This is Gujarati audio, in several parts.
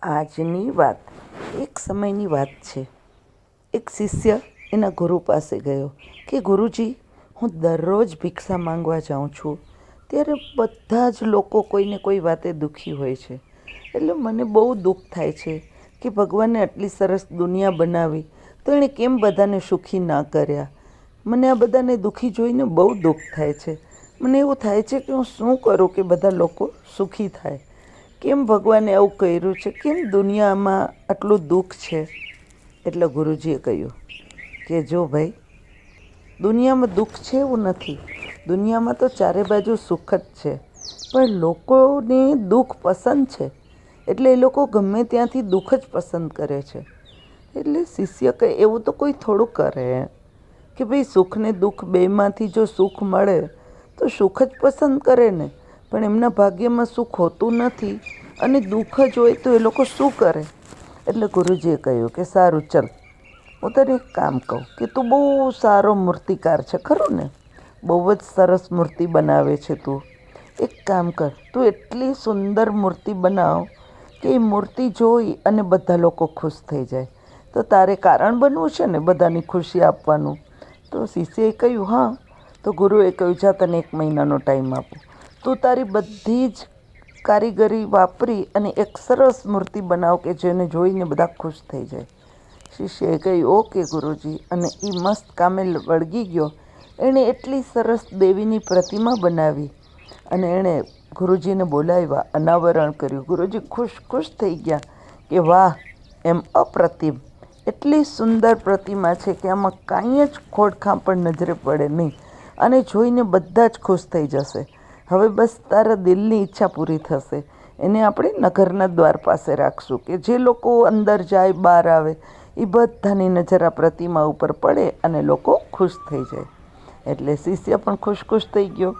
આજની વાત એક સમયની વાત છે. એક શિષ્ય એના ગુરુ પાસે ગયો કે ગુરુજી, હું દરરોજ ભિક્ષા માંગવા જાઉં છું, ત્યારે બધા જ લોકો કોઈને કોઈ વાતે દુઃખી હોય છે. એટલે મને બહુ દુઃખ થાય છે કે ભગવાને આટલી સરસ દુનિયા બનાવી તો એણે કેમ બધાને સુખી ના કર્યા. મને આ બધાને દુઃખી જોઈને બહુ દુઃખ થાય છે. મને એવું થાય છે કે હું શું કરું કે બધા લોકો સુખી થાય. કેમ ભગવાને આવું કર્યું છે? કેમ દુનિયામાં આટલું દુઃખ છે? એટલે ગુરુજીએ કહ્યું કે જો ભાઈ, દુનિયામાં દુઃખ છે એવું નથી. દુનિયામાં તો ચારે બાજુ સુખ જ છે, પણ લોકોને દુઃખ પસંદ છે એટલે એ લોકો ગમે ત્યાંથી દુઃખ જ પસંદ કરે છે. એટલે શિષ્ય કહે એવું તો કોઈ થોડું કરે કે ભાઈ સુખ ને દુઃખ બેમાંથી જો સુખ મળે તો સુખ જ પસંદ કરે ને. પણ એમના ભાગ્યમાં સુખ હોતું નથી અને દુઃખ જ હોય તો એ લોકો શું કરે? એટલે ગુરુજીએ કહ્યું કે સારું, ચલ હું તને એક કામ કહું કે તું બહુ સારો મૂર્તિકાર છે, ખરું ને? બહુ જ સરસ મૂર્તિ બનાવે છે તું. એક કામ કર, તું એટલી સુંદર મૂર્તિ બનાવ કે એ મૂર્તિ જોઈ અને બધા લોકો ખુશ થઈ જાય. તો તારે કારણ બનવું છે ને બધાની ખુશી આપવાનું. તો શિષ્યએ કહ્યું હા. તો ગુરુએ કહ્યું જા, તને 1 મહિનાનો ટાઈમ આપું. તું તારી બધી જ કારીગરી વાપરી અને એક સરસ મૂર્તિ બનાવ કે જેને જોઈને બધા ખુશ થઈ જાય. શિષ્યએ કહ્યું ઓકે ગુરુજી, અને એ મસ્ત કામે વળગી ગયો. એણે એટલી સરસ દેવીની પ્રતિમા બનાવી અને એણે ગુરુજીને બોલાવ્યા, અનાવરણ કર્યું. ગુરુજી ખુશ થઈ ગયા કે વાહ, એમ અપ્રતિમ, એટલી સુંદર પ્રતિમા છે કે આમાં કાંઈ જ ખોડખાં પણ નજરે પડે નહીં અને જોઈને બધા જ ખુશ થઈ જશે. હવે બસ તારા દિલની ઈચ્છા પૂરી થશે. એને આપણે નગરના દ્વાર પાસે રાખશું કે જે લોકો અંદર જાય બહાર આવે એ બધાની નજર આ પ્રતિમા ઉપર પડે અને લોકો ખુશ થઈ જાય. એટલે શિષ્ય પણ ખુશ થઈ ગયો.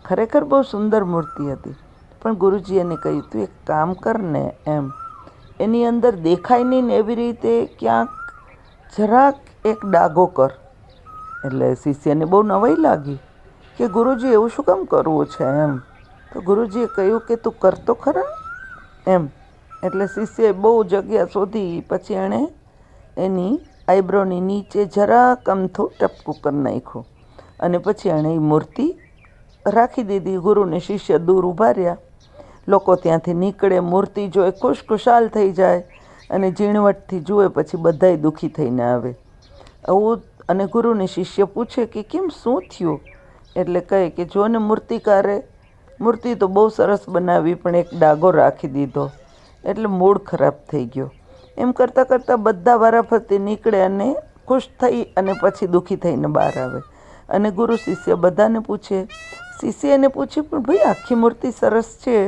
ખરેખર બહુ સુંદર મૂર્તિ હતી. પણ ગુરુજી એને કહ્યું તું એક કામ કર ને, એમ એની અંદર દેખાય નહીં ને એવી રીતે ક્યાંક જરાક એક ડાઘો કર. એટલે શિષ્યને બહુ નવાઈ લાગી કે ગુરુજી એવું શું કામ કરવું છે એમ. તો ગુરુજીએ કહ્યું કે તું કરતો ખરા એમ. એટલે શિષ્યએ બહુ જગ્યા શોધી, પછી એણે એની આઈબ્રોની નીચે જરાક અમથું ટપકું કરી નાખ્યું અને પછી એણે એ મૂર્તિ રાખી દીધી. ગુરુને શિષ્ય દૂર ઊભા રહ્યા. લોકો ત્યાંથી નીકળે, મૂર્તિ જોઈ ખુશખુશાલ થઈ જાય અને ઝીણવટથી જુએ, પછી બધાય દુઃખી થઈને આવે આવું. અને ગુરુને શિષ્ય પૂછે કે કેમ, શું થયું? એટલે કહે કે જો ને મૂર્તિકારે મૂર્તિ તો બહુ સરસ બનાવી પણ એક ડાઘો રાખી દીધો એટલે મૂડ ખરાબ થઈ ગયો. એમ કરતાં કરતાં બધા વારાફરતી નીકળે અને ખુશ થઈ અને પછી દુઃખી થઈને બહાર આવે. અને ગુરુ શિષ્ય બધાને પૂછે. શિષ્ય એને પૂછે પણ ભાઈ આખી મૂર્તિ સરસ છે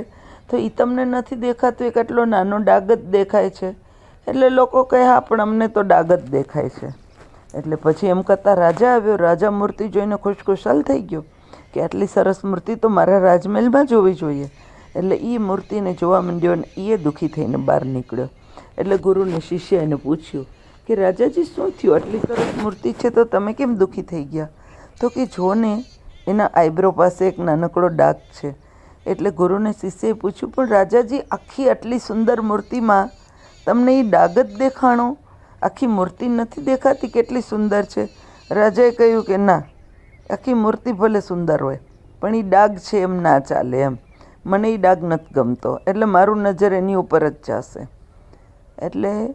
તો એ તમને નથી દેખાતું, એક આટલો નાનો ડાઘ જ દેખાય છે. એટલે લોકો કહે હા, પણ અમને તો ડાઘ જ દેખાય છે. એટલે પછી એમ કરતાં રાજા આવ્યો. રાજા મૂર્તિ જોઈને ખુશખુશાલ થઈ ગયો કે આટલી સરસ મૂર્તિ તો મારા રાજમહેલમાં જોવી જોઈએ. એટલે એ મૂર્તિને જોવા માંડ્યો અને એ દુઃખી થઈને બહાર નીકળ્યો. એટલે ગુરુને શિષ્ય એને પૂછ્યું કે રાજાજી શું થયું? આટલી સરસ મૂર્તિ છે તો તમે કેમ દુઃખી થઈ ગયા? તો કે જો ને એના આઈબ્રો પાસે એક નાનકડો ડાઘ છે. એટલે ગુરુને શિષ્યએ પૂછ્યું પણ રાજાજી, આખી આટલી સુંદર મૂર્તિમાં તમને એ ડાઘ જ દેખાણો? આખી મૂર્તિ નથી દેખાતી કેટલી સુંદર છે? રાજાએ કહ્યું કે ના, આખી મૂર્તિ ભલે સુંદર હોય પણ એ ડાઘ છે એમ ના ચાલે એમ. મને એ ડાઘ નથી ગમતો એટલે મારું નજર એની ઉપર જ જશે. એટલે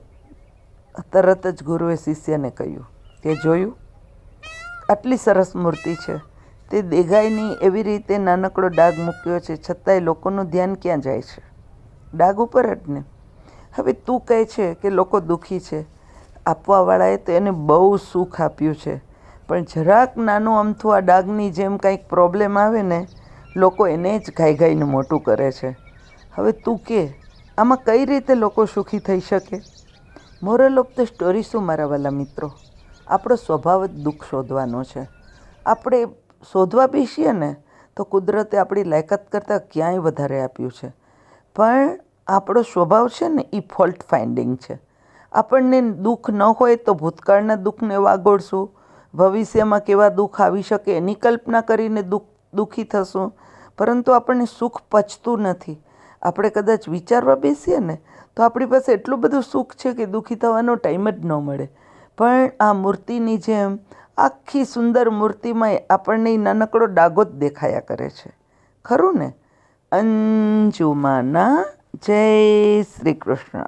તરત જ ગુરુએ શિષ્યને કહ્યું કે જોયું, આટલી સરસ મૂર્તિ છે, તે દેખાય નહીં એવી રીતે નાનકડો ડાઘ મૂક્યો છે, છતાંય લોકોનું ધ્યાન ક્યાં જાય છે? ડાઘ ઉપર જ ને. હવે તું કહે છે કે લોકો દુઃખી છે, આપવાવાળાએ તો એને બહુ સુખ આપ્યું છે, પણ જરાક નાનું અમથું આ ડાઘની જેમ કંઈક પ્રોબ્લેમ આવે ને લોકો એને જ ઘાઈને મોટું કરે છે. હવે તું કે આમાં કઈ રીતે લોકો સુખી થઈ શકે? મોરલ ઓફ ધ સ્ટોરી શું મારા વાલા મિત્રો? આપણો સ્વભાવ જ દુઃખ શોધવાનો છે. આપણે શોધવા બેસીએ ને તો કુદરતે આપણી લાયકાત કરતાં ક્યાંય વધારે આપ્યું છે, પણ આપણો સ્વભાવ છે ને એ ફોલ્ટ ફાઇન્ડિંગ છે. આપણને દુઃખ ન હોય તો ભૂતકાળના દુઃખને વાગોળશું, ભવિષ્યમાં કેવા દુઃખ આવી શકે એની કલ્પના કરીને દુઃખી થશું, પરંતુ આપણને સુખ પચતું નથી. આપણે કદાચ વિચારવા બેસીએ ને તો આપણી પાસે એટલું બધું સુખ છે કે દુઃખી થવાનો ટાઈમ જ ન મળે. પણ આ મૂર્તિની જેમ આખી સુંદર મૂર્તિમાં આપણને ઈ નાનકડો ડાઘો જ દેખાયા કરે છે. ખરું ને? અંજુમાના જય શ્રી કૃષ્ણ.